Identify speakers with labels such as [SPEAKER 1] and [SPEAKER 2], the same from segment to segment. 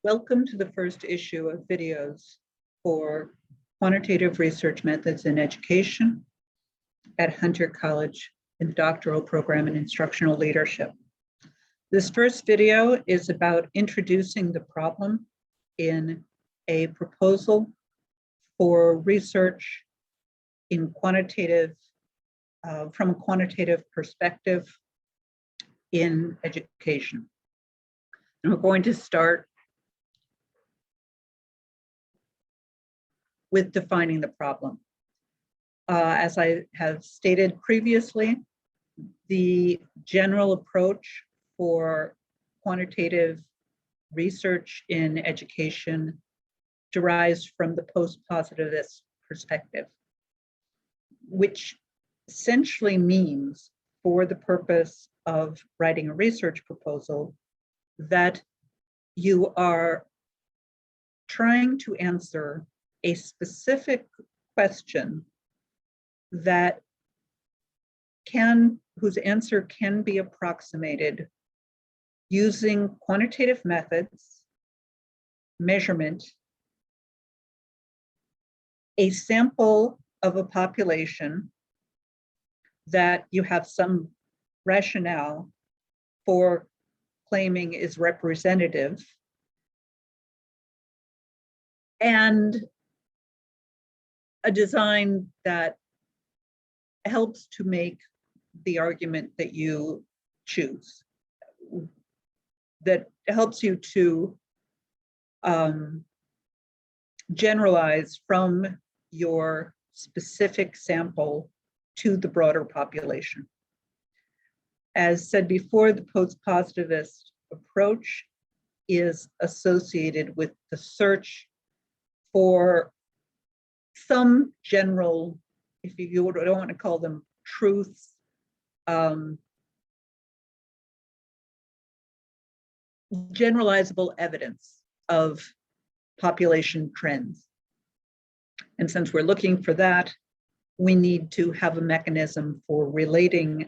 [SPEAKER 1] Welcome to the first issue of videos for quantitative research methods in education at Hunter College in the doctoral program in instructional leadership. This first video is about introducing the problem in a proposal for research in quantitative, from a quantitative perspective in education. And we're going to start with defining the problem. As I have stated previously, the general approach for quantitative research in education derives from the post-positivist perspective, which essentially means, for the purpose of writing a research proposal, that you are trying to answer a specific question that whose answer can be approximated using quantitative methods, measurement, a sample of a population that you have some rationale for claiming is representative, and a design that helps to make the argument that you choose, that helps you to generalize from your specific sample to the broader population. As said before, the post-positivist approach is associated with the search for some general, if you don't want to call them truths, generalizable evidence of population trends. And since we're looking for that, we need to have a mechanism for relating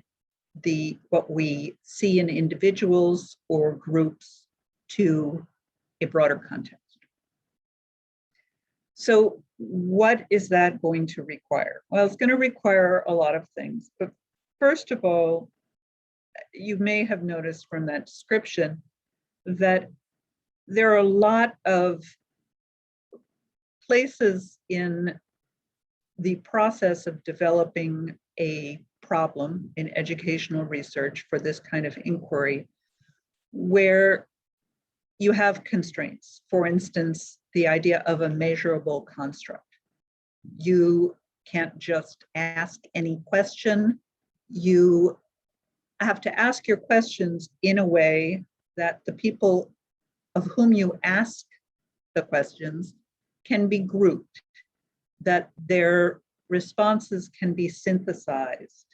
[SPEAKER 1] what we see in individuals or groups to a broader context. So what is that going to require? Well, it's going to require a lot of things. But first of all, you may have noticed from that description that there are a lot of places in the process of developing a problem in educational research for this kind of inquiry where you have constraints. For instance, the idea of a measurable construct. You can't just ask any question. You have to ask your questions in a way that the people of whom you ask the questions can be grouped, that their responses can be synthesized,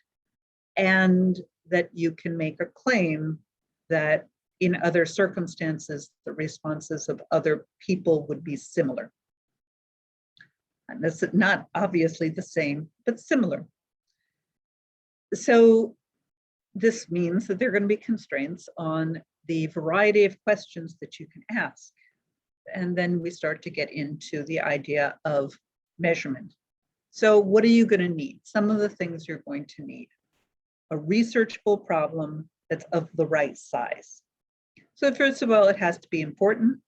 [SPEAKER 1] and that you can make a claim that in other circumstances, the responses of other people would be similar. And that's not obviously the same, but similar. So this means that there are going to be constraints on the variety of questions that you can ask. And then we start to get into the idea of measurement. So what are you going to need? Some of the things you're going to need: a researchable problem that's of the right size. So first of all, it has to be important,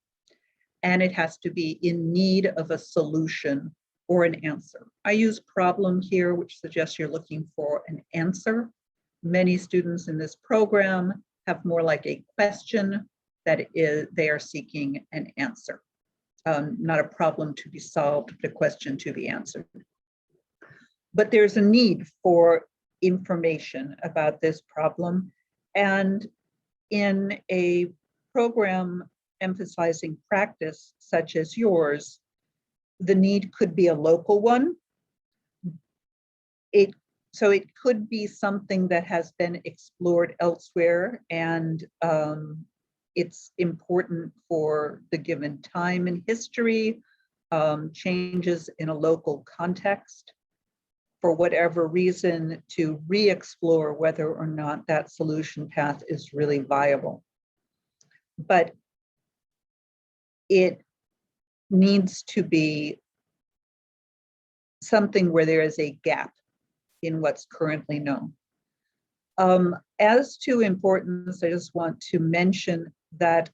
[SPEAKER 1] and it has to be in need of a solution or an answer. I use problem here, which suggests you're looking for an answer. Many students in this program have more like a question that they are seeking an answer, not a problem to be solved, but a question to be answered. But there's a need for information about this problem, and in a program emphasizing practice such as yours, the need could be a local one. So it could be something that has been explored elsewhere, and it's important for the given time in history, changes in a local context, for whatever reason, to re-explore whether or not that solution path is really viable. But it needs to be something where there is a gap in what's currently known. As to importance, I just want to mention that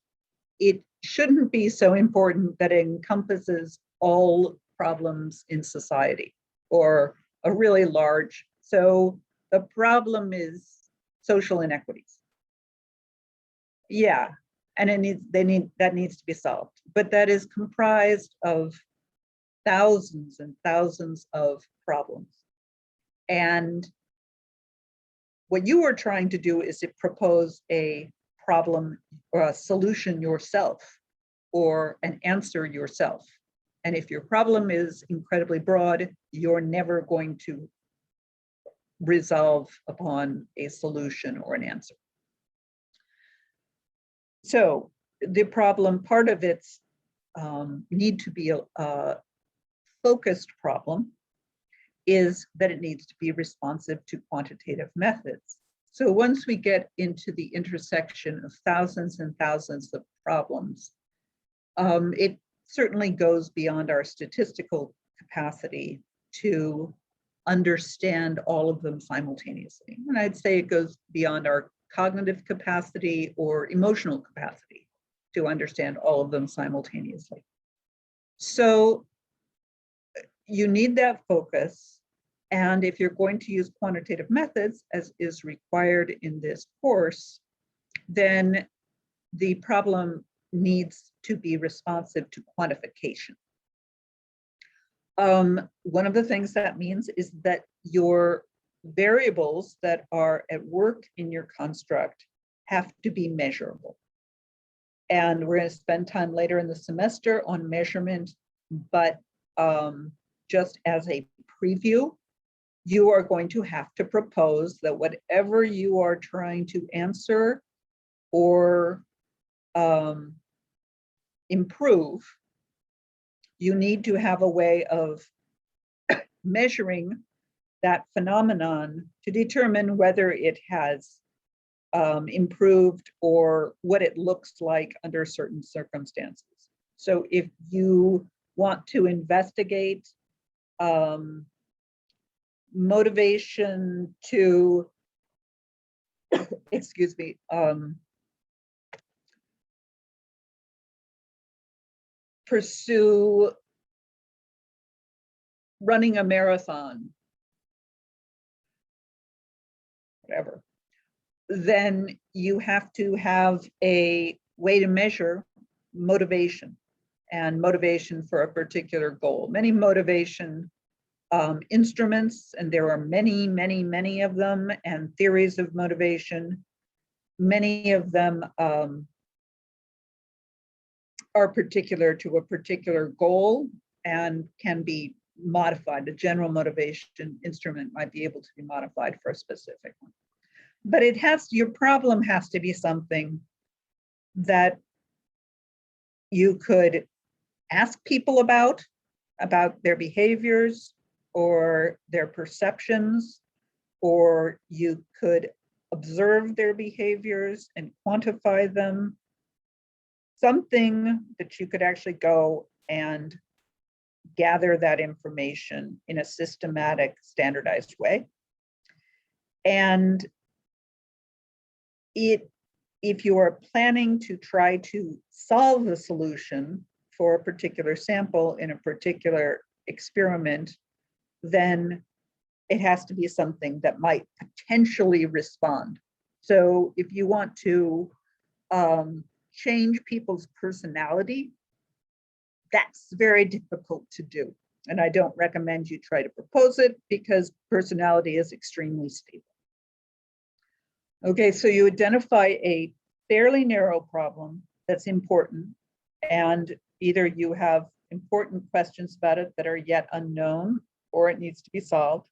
[SPEAKER 1] it shouldn't be so important that it encompasses all problems in society or a really large. So the problem is social inequities. Yeah, and that needs to be solved, but that is comprised of thousands and thousands of problems. And what you are trying to do is to propose a problem or a solution yourself or an answer yourself. And if your problem is incredibly broad, you're never going to resolve upon a solution or an answer. So the problem, part of its need to be a focused problem is that it needs to be responsive to quantitative methods. So once we get into the intersection of thousands and thousands of problems, it certainly goes beyond our statistical capacity to understand all of them simultaneously. And I'd say it goes beyond our cognitive capacity or emotional capacity to understand all of them simultaneously. So you need that focus. And if you're going to use quantitative methods, as is required in this course, then the problem needs to be responsive to quantification. One of the things that means is that your variables that are at work in your construct have to be measurable. And we're going to spend time later in the semester on measurement, but just as a preview, you are going to have to propose that whatever you are trying to answer or improve, you need to have a way of measuring that phenomenon to determine whether it has improved or what it looks like under certain circumstances. So if you want to investigate motivation to, excuse me, pursue running a marathon, whatever, then you have to have a way to measure motivation and motivation for a particular goal. Many motivation instruments, and there are many, many, many of them, and theories of motivation. Many of them are particular to a particular goal and can be modified. A general motivation instrument might be able to be modified for a specific one. But it has, your problem has to be something that you could ask people about their behaviors or their perceptions, or you could observe their behaviors and quantify them. Something that you could actually go and gather that information in a systematic, standardized way. And if you are planning to try to solve a solution for a particular sample in a particular experiment, then it has to be something that might potentially respond. So if you want to change people's personality, that's very difficult to do. And I don't recommend you try to propose it because personality is extremely stable. Okay, so you identify a fairly narrow problem that's important, and either you have important questions about it that are yet unknown, or it needs to be solved.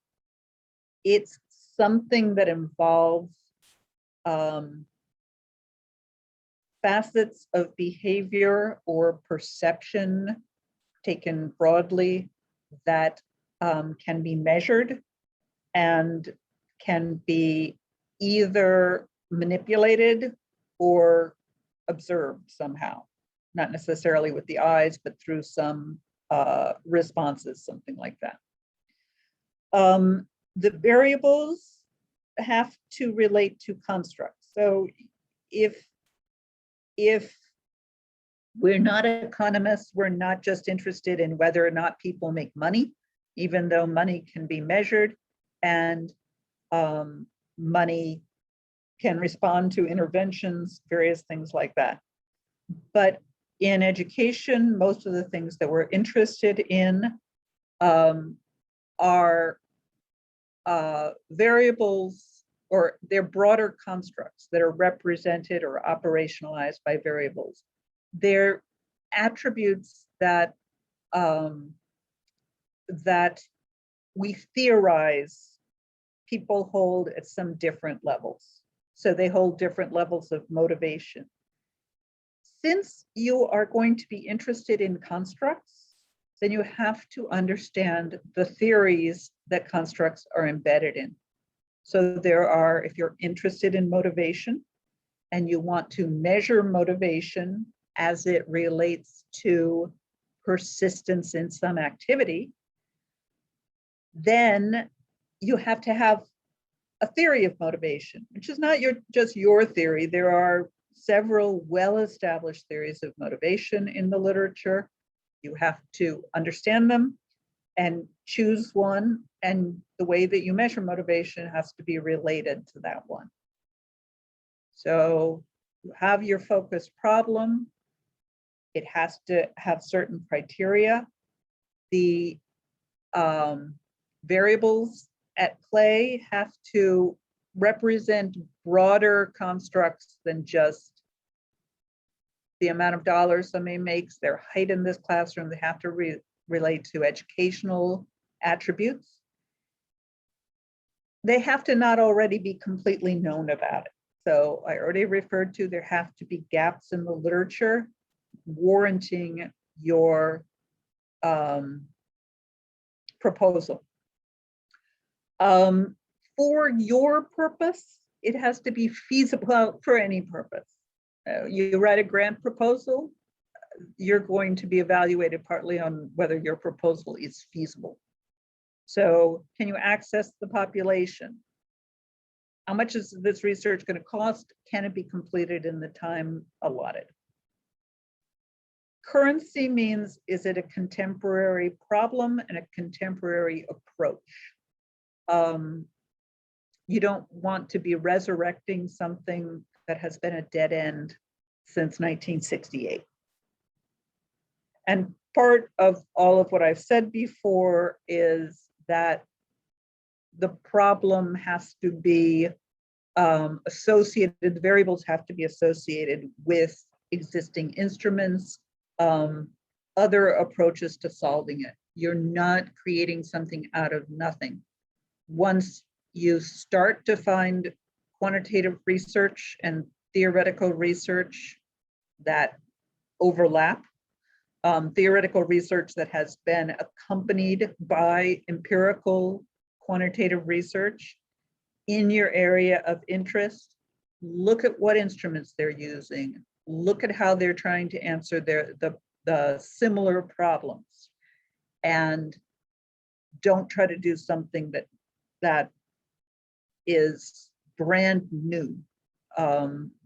[SPEAKER 1] It's something that involves facets of behavior or perception taken broadly that can be measured and can be either manipulated or observed somehow. not necessarily with the eyes, but through some responses, something like that. The variables have to relate to constructs. So if we're not economists, we're not just interested in whether or not people make money, even though money can be measured and money can respond to interventions, various things like that. But in education, most of the things that we're interested in are variables, or they're broader constructs that are represented or operationalized by variables. They're attributes that that we theorize people hold at some different levels. So they hold different levels of motivation. Since you are going to be interested in constructs, then you have to understand the theories that constructs are embedded in. So there are, if you're interested in motivation and you want to measure motivation as it relates to persistence in some activity, then you have to have a theory of motivation, which is not just your theory. There are several well-established theories of motivation in the literature. You have to understand them and choose one, and the way that you measure motivation has to be related to that one. So you have your focused problem. It has to have certain criteria. The variables at play have to represent broader constructs than just the amount of dollars somebody makes, their height in this classroom. They have to relate to educational attributes. They have to not already be completely known about it. So I already referred to, there have to be gaps in the literature warranting your proposal. For your purpose, it has to be feasible. Well, for any purpose. You write a grant proposal, you're going to be evaluated partly on whether your proposal is feasible. So can you access the population? How much is this research going to cost? Can it be completed in the time allotted? Currency means, is it a contemporary problem and a contemporary approach? You don't want to be resurrecting something that has been a dead end since 1968. And part of all of what I've said before is that the problem has to be associated, the variables have to be associated with existing instruments, other approaches to solving it. You're not creating something out of nothing. Once you start to find quantitative research and theoretical research that overlap, theoretical research that has been accompanied by empirical quantitative research in your area of interest, look at what instruments they're using, look at how they're trying to answer the similar problems, and don't try to do something that is brand new.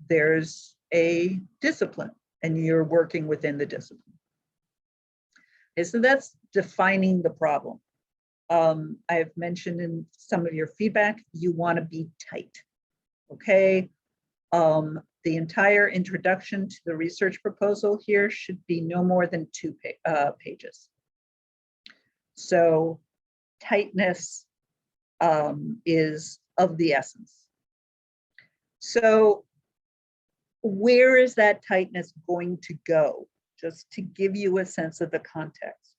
[SPEAKER 1] There's a discipline and you're working within the discipline. Okay, so that's defining the problem. I've mentioned in some of your feedback, you want to be tight, okay? The entire introduction to the research proposal here should be no more than 2 pages. So tightness is of the essence. So where is that tightness going to go? Just to give you a sense of the context.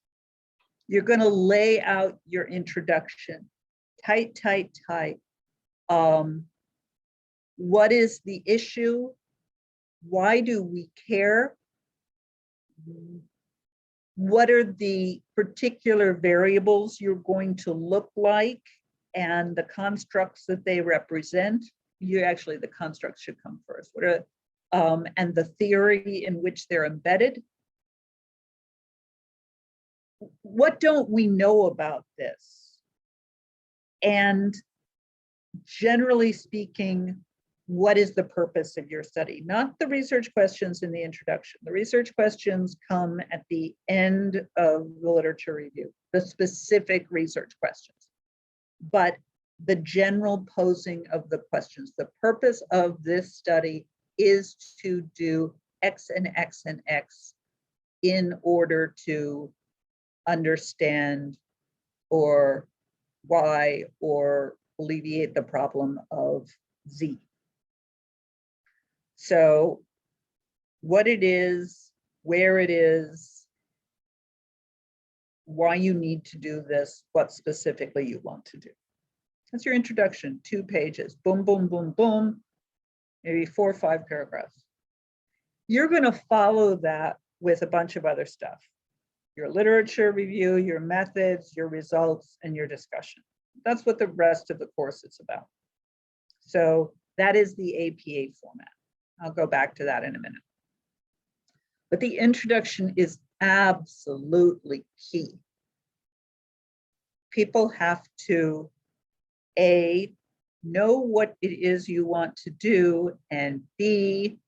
[SPEAKER 1] You're going to lay out your introduction. Tight, tight, tight. What is the issue? Why do we care? What are the particular variables you're going to look like and the constructs that they represent? The constructs should come first. What are and the theory in which they're embedded. What don't we know about this? And generally speaking, what is the purpose of your study? Not the research questions in the introduction. The research questions come at the end of the literature review, the specific research questions. But the general posing of the questions, the purpose of this study is to do X and X and X in order to understand or Y or alleviate the problem of Z. So what it is, where it is, why you need to do this, what specifically you want to do. That's your introduction, 2 pages, boom, boom, boom, boom, maybe 4 or 5 paragraphs. You're going to follow that with a bunch of other stuff. Your literature review, your methods, your results, and your discussion. That's what the rest of the course is about. So that is the APA format. I'll go back to that in a minute. But the introduction is absolutely key. People have to, A, know what it is you want to do, and B,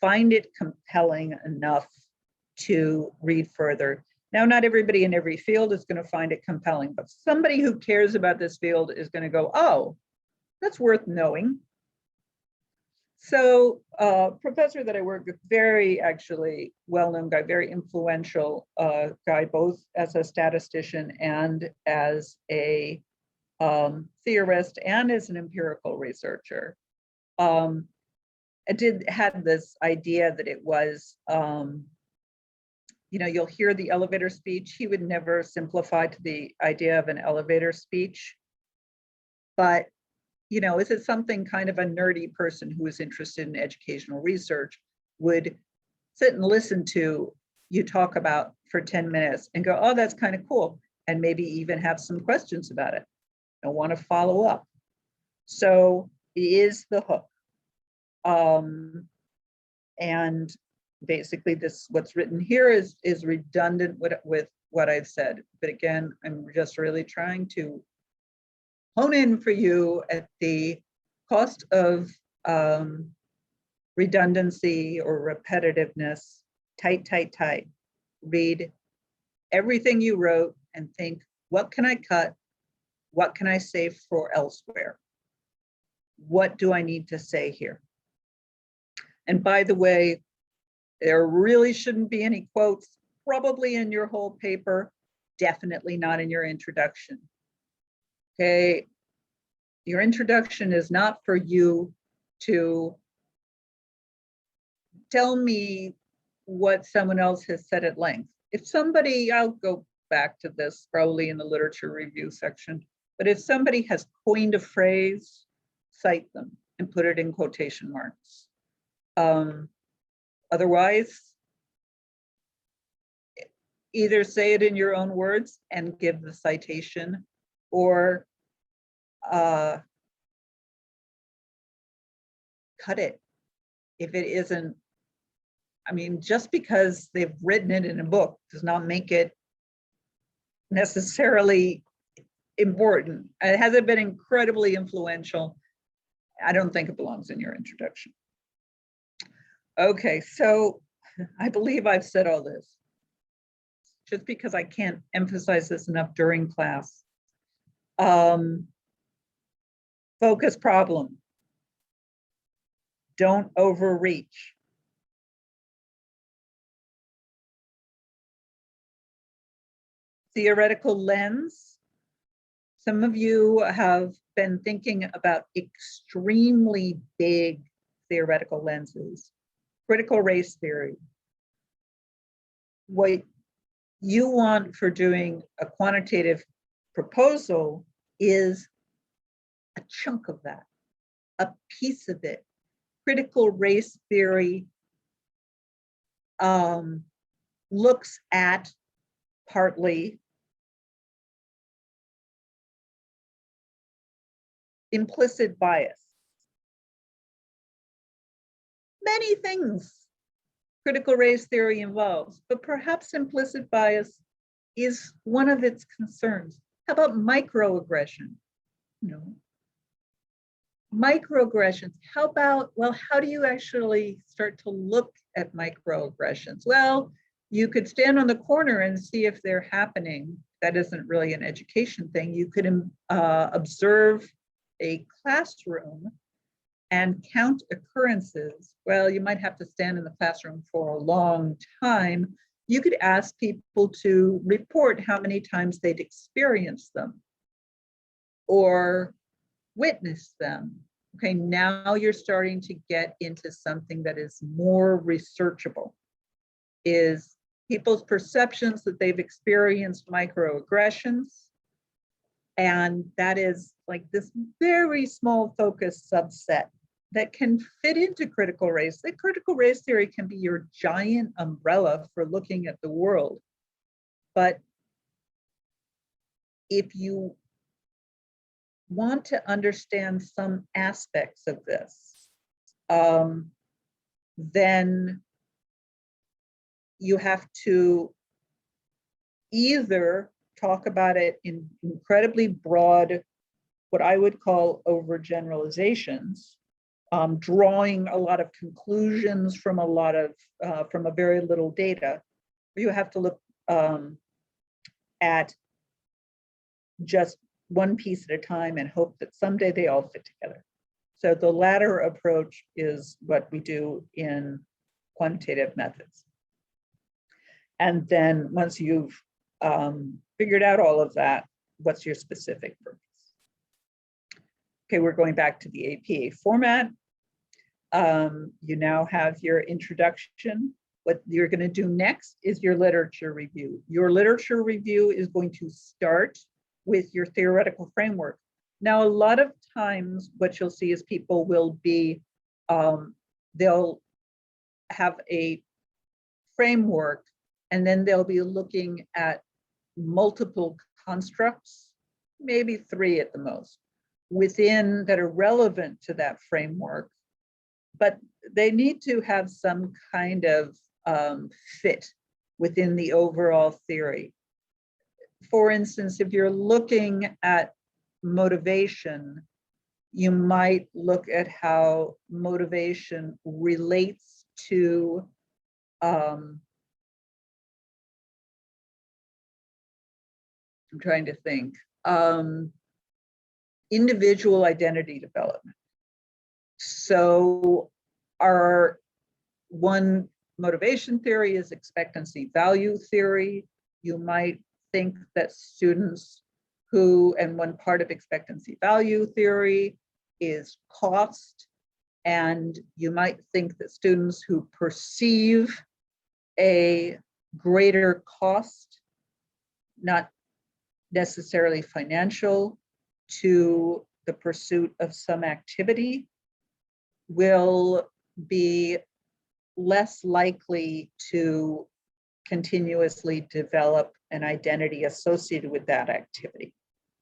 [SPEAKER 1] find it compelling enough to read further. Now, not everybody in every field is going to find it compelling, but somebody who cares about this field is going to go, oh, that's worth knowing. So professor that I worked with, very actually well-known guy, very influential guy, both as a statistician and as a theorist and as an empirical researcher. Had this idea that it was, you'll hear the elevator speech. He would never simplify to the idea of an elevator speech. But, is it something kind of a nerdy person who is interested in educational research would sit and listen to you talk about for 10 minutes and go, oh, that's kind of cool. And maybe even have some questions about it and want to follow up. So it is the hook. And basically what's written here is redundant with what I've said. But again, I'm just really trying to hone in for you at the cost of redundancy or repetitiveness. Tight. Read everything you wrote and think, what can I cut? What can I save for elsewhere? What do I need to say here? And by the way, there really shouldn't be any quotes, probably in your whole paper, definitely not in your introduction. Okay, your introduction is not for you to tell me what someone else has said at length. If somebody, I'll go back to this probably in the literature review section, but if somebody has coined a phrase, cite them and put it in quotation marks. Otherwise, either say it in your own words and give the citation, or cut it if it isn't. I mean, just because they've written it in a book does not make it necessarily important. It hasn't been incredibly influential. I don't think it belongs in your introduction. Okay, so I believe I've said all this. Just because I can't emphasize this enough during class. Focus problem. Don't overreach. Theoretical lens. Some of you have been thinking about extremely big theoretical lenses. Critical race theory. What you want for doing a quantitative proposal is a chunk of that, a piece of it. Critical race theory looks at partly implicit bias. many things critical race theory involves, but perhaps implicit bias is one of its concerns. How about microaggression? No. Microaggressions. How about, well, how do you actually start to look at microaggressions? Well, you could stand on the corner and see if they're happening. That isn't really an education thing. You could observe a classroom and count occurrences. Well, you might have to stand in the classroom for a long time. You could ask people to report how many times they'd experienced them or witness them. Okay, now you're starting to get into something that is more researchable, is people's perceptions that they've experienced microaggressions. And that is like this very small focus subset that can fit into critical race. The critical race theory can be your giant umbrella for looking at the world. But if you want to understand some aspects of this, then you have to either talk about it in incredibly broad, what I would call overgeneralizations, drawing a lot of conclusions from from a very little data, or you have to look at just one piece at a time and hope that someday they all fit together. So the latter approach is what we do in quantitative methods. And then once you've figured out all of that, what's your specific purpose? Okay, we're going back to the APA format. You now have your introduction. What you're going to do next is your literature review. Your literature review is going to start with your theoretical framework. Now, a lot of times what you'll see is people will be, they'll have a framework and then they'll be looking at multiple constructs, maybe 3 at the most, within that are relevant to that framework, but they need to have some kind of fit within the overall theory. For instance, if you're looking at motivation, you might look at how motivation relates to I'm trying to think, individual identity development. So our one motivation theory is expectancy value theory. You might think that students who, and one part of expectancy value theory is cost. And you might think that students who perceive a greater cost, not necessarily financial, to the pursuit of some activity will be less likely to continuously develop an identity associated with that activity,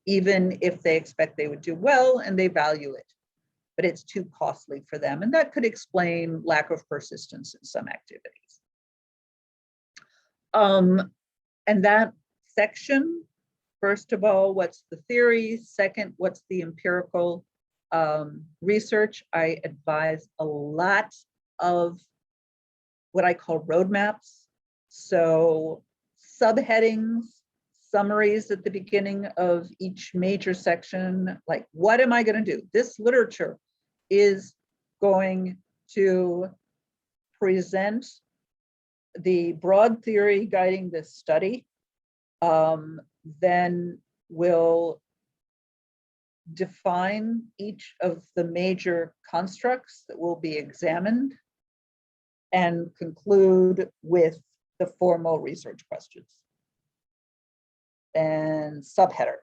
[SPEAKER 1] even if they expect they would do well and they value it, but it's too costly for them. And that could explain lack of persistence in some activities. And that section, first of all, what's the theory? Second, what's the empirical research? I advise a lot of what I call roadmaps. So subheadings, summaries at the beginning of each major section, like what am I going to do? This literature is going to present the broad theory guiding this study, then we'll define each of the major constructs that will be examined and conclude with the formal research questions. And subheader,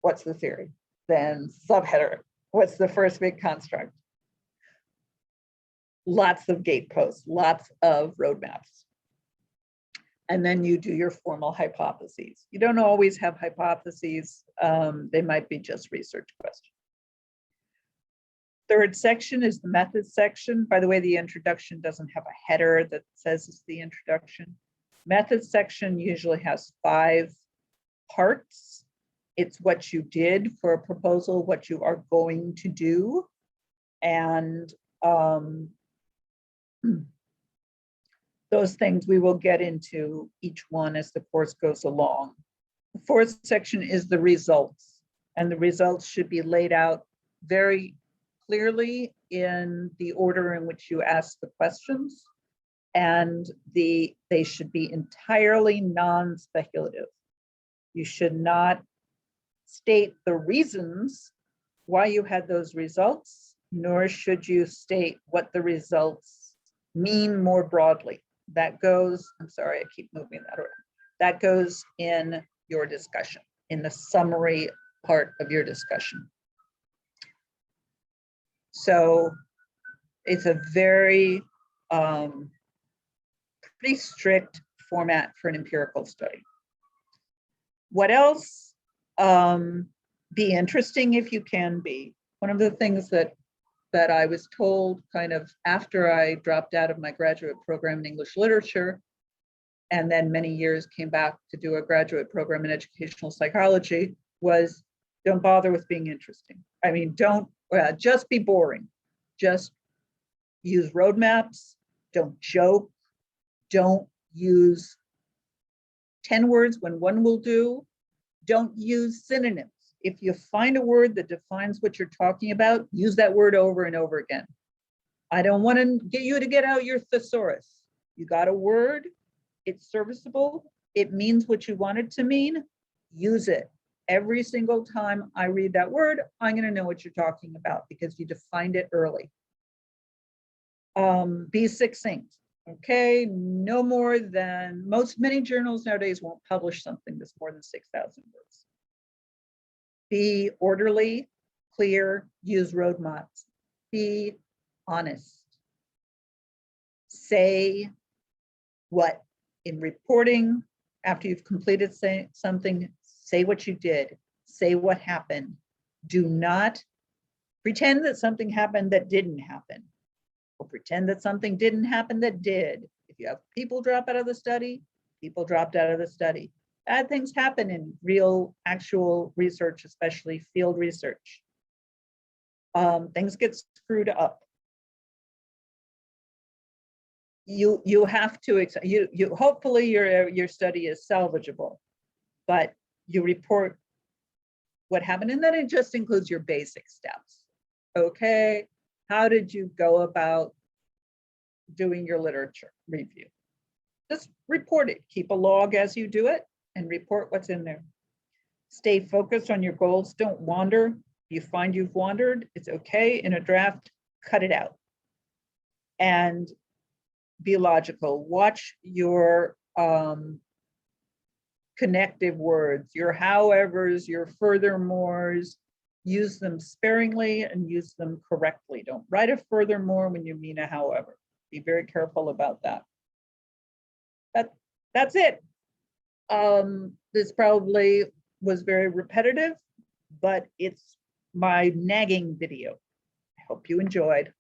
[SPEAKER 1] what's the theory? Then subheader, what's the first big construct? Lots of gateposts, lots of roadmaps. And then you do your formal hypotheses. You don't always have hypotheses. They might be just research questions. Third section is the methods section. By the way, the introduction doesn't have a header that says it's the introduction. Methods section usually has 5 parts. It's what you did for a proposal, what you are going to do, and those things we will get into each one as the course goes along. The fourth section is the results, and the results should be laid out very clearly in the order in which you ask the questions, and they should be entirely non-speculative. You should not state the reasons why you had those results, nor should you state what the results mean more broadly. That goes, I'm sorry, I keep moving that around. That goes in your discussion, in the summary part of your discussion. So it's a very pretty strict format for an empirical study. What else? Be interesting if you can be. One of the things that I was told kind of after I dropped out of my graduate program in English literature, and then many years came back to do a graduate program in educational psychology, was don't bother with being interesting. I mean, don't just be boring. Just use roadmaps. Don't joke. Don't use 10 words when one will do. Don't use synonyms. If you find a word that defines what you're talking about, use that word over and over again. I don't want to get you to get out your thesaurus. You got a word, it's serviceable, it means what you want it to mean, use it. Every single time I read that word, I'm going to know what you're talking about because you defined it early. Be succinct. Okay, no more than, many journals nowadays won't publish something that's more than 6,000 words. Be orderly, clear, use roadmaps. Be honest. Say what in reporting, after you've completed something, say what you did, say what happened. Do not pretend that something happened that didn't happen, or pretend that something didn't happen that did. If you have people drop out of the study, people dropped out of the study. Bad things happen in real, actual research, especially field research. Things get screwed up. You have to, hopefully your study is salvageable, but you report what happened, and then it just includes your basic steps. Okay, how did you go about doing your literature review? Just report it. Keep a log as you do it and report what's in there. Stay focused on your goals. Don't wander. If you find you've wandered, it's okay. In a draft, cut it out. And be logical. Watch your connective words, your howevers, your furthermores. Use them sparingly and use them correctly. Don't write a furthermore when you mean a however. Be very careful about that. That's it. This probably was very repetitive, but it's my nagging video. I hope you enjoyed.